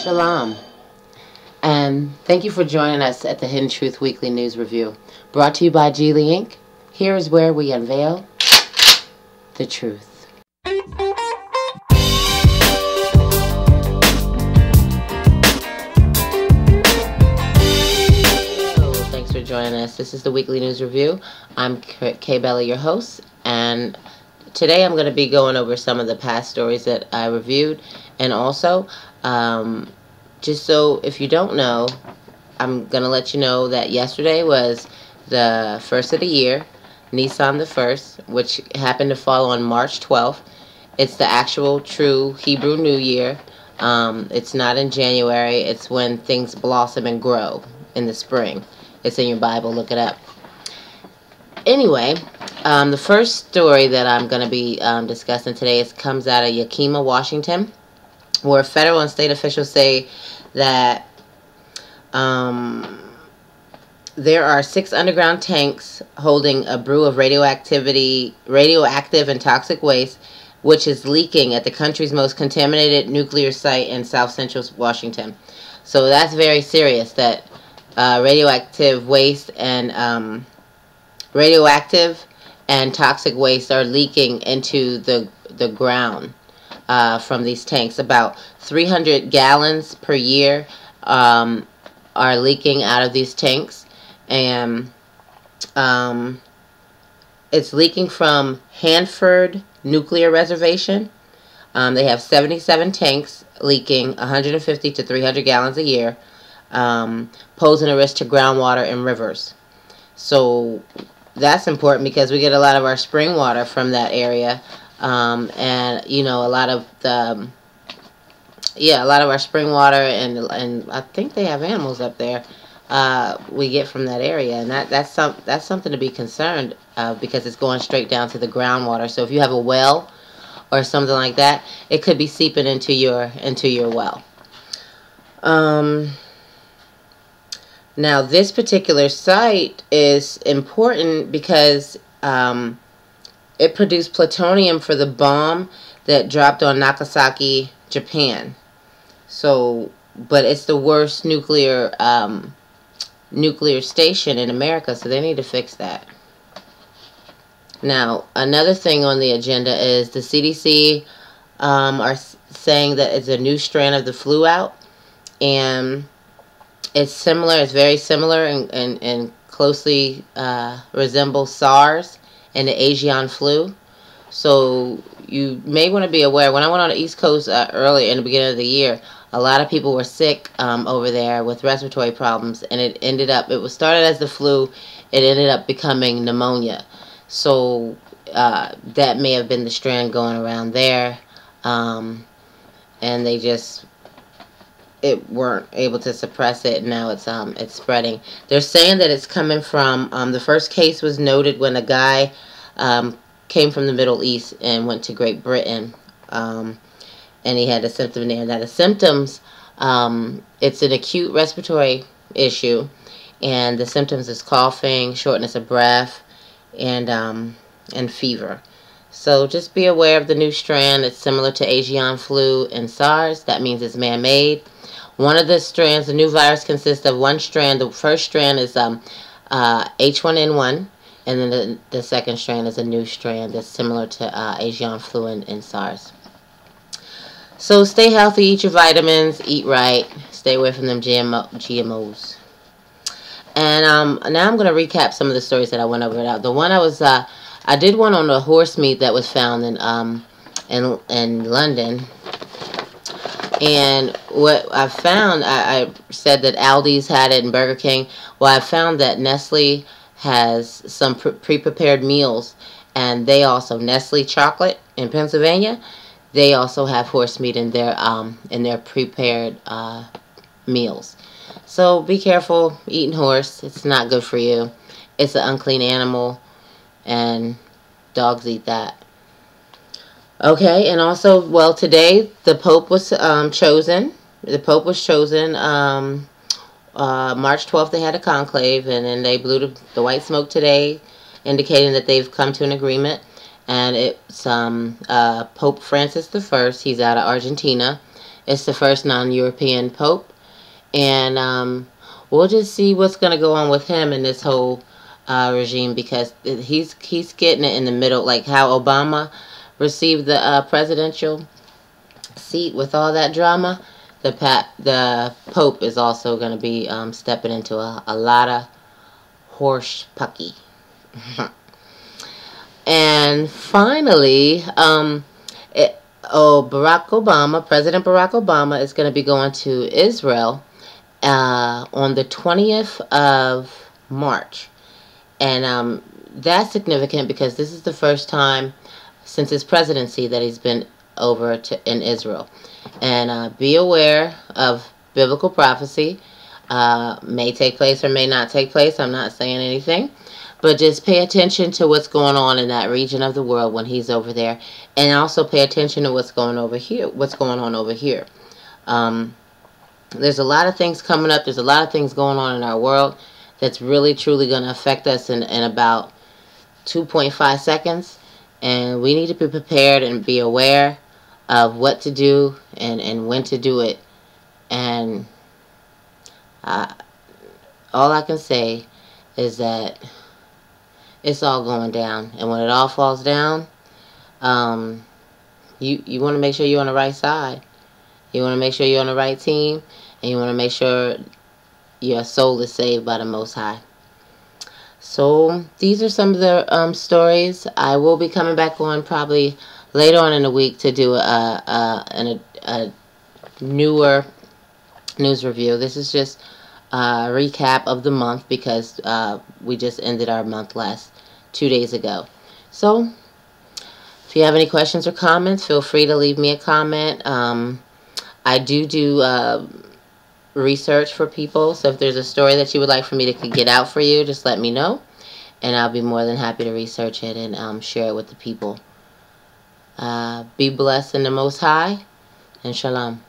Shalom, and thank you for joining us at the Hidden Truth Weekly News Review, brought to you by Geely Inc. Here is where we unveil the truth. Hello, thanks for joining us. This is the Weekly News Review. I'm Kay Bella, your host, and today I'm going to be going over some of the past stories that I reviewed, and also just so if you don't know, I'm going to let you know that yesterday was the first of the year, Nisan the 1st, which happened to fall on March 12th. It's the actual true Hebrew New Year. It's not in January. It's when things blossom and grow in the spring. It's in your Bible. Look it up. Anyway, the first story that I'm going to be discussing today comes out of Yakima, Washington, where federal and state officials say that there are 6 underground tanks holding a brew of radioactive and toxic waste, which is leaking at the country's most contaminated nuclear site in south central Washington. So that's very serious, that radioactive and toxic waste are leaking into the ground from these tanks. About 300 gallons per year are leaking out of these tanks, and it's leaking from Hanford Nuclear Reservation. They have 77 tanks leaking 150 to 300 gallons a year, posing a risk to groundwater and rivers. So that's important because we get a lot of our spring water from that area, and you know, a lot of our spring water, and I think they have animals up there. We get from that area, and that's something to be concerned of, because it's going straight down to the groundwater. So if you have a well or something like that, it could be seeping into your well. Now this particular site is important because it produced plutonium for the bomb that dropped on Nagasaki, Japan. So, but it's the worst nuclear station in America, so they need to fix that. Now, another thing on the agenda is the CDC are saying that it's a new strand of the flu out, and it's very similar and closely resembles SARS and the Asian flu. So you may want to be aware. When I went on the East Coast early in the beginning of the year, a lot of people were sick over there with respiratory problems, and it started as the flu. It ended up becoming pneumonia. So that may have been the strand going around there, and they weren't able to suppress it. And now it's spreading. They're saying that it's coming from the first case was noted when a guy came from the Middle East and went to Great Britain. And he had a symptom there. Now the symptoms, it's an acute respiratory issue, and the symptoms is coughing, shortness of breath, and fever. So just be aware of the new strand. It's similar to Asian flu and SARS. That means it's man-made. One of the strands, the new virus, consists of one strand. The first strand is H1N1, and then the second strand is a new strand that's similar to Asian flu and SARS. So stay healthy, eat your vitamins, eat right, stay away from them GMOs. And now I'm going to recap some of the stories that I went over. The one I did one on the horse meat that was found in London. And what I found, I said that Aldi's had it and Burger King. Well, I found that Nestle has some pre-prepared meals, and they also, Nestle chocolate in Pennsylvania, they also have horse meat in their prepared meals. So be careful eating horse. It's not good for you. It's an unclean animal, and dogs eat that. Okay, and also, well, today the Pope was chosen. The Pope was chosen March 12th. They had a conclave, and then they blew the white smoke today, indicating that they've come to an agreement. and it's Pope Francis I. He's out of Argentina. It's the first non-European pope, and we'll just see what's going to go on with him in this whole regime, because he's getting it in the middle, like how Obama received the presidential seat with all that drama. The Pope is also going to be stepping into a lot of horse pucky. And finally, President Barack Obama is going to be going to Israel on the 20th of March. And that's significant because this is the first time since his presidency that he's been over in Israel. And be aware of biblical prophecy. May take place or may not take place. I'm not saying anything. But just pay attention to what's going on in that region of the world when he's over there. And also pay attention to what's going on over here. There's a lot of things coming up. There's a lot of things going on in our world that's really, truly going to affect us in about 2.5 seconds. And we need to be prepared and be aware of what to do and when to do it. And all I can say is that it's all going down. And when it all falls down, you want to make sure you're on the right side. You want to make sure you're on the right team. And you want to make sure your soul is saved by the Most High. So these are some of the stories. I will be coming back on probably later on in the week to do a newer news review. This is just a recap of the month because we just ended our month 2 days ago. So if you have any questions or comments, feel free to leave me a comment. I do research for people, so if there's a story that you would like for me to get out for you, just let me know, and I'll be more than happy to research it and share it with the people. Be blessed in the Most High, and Shalom.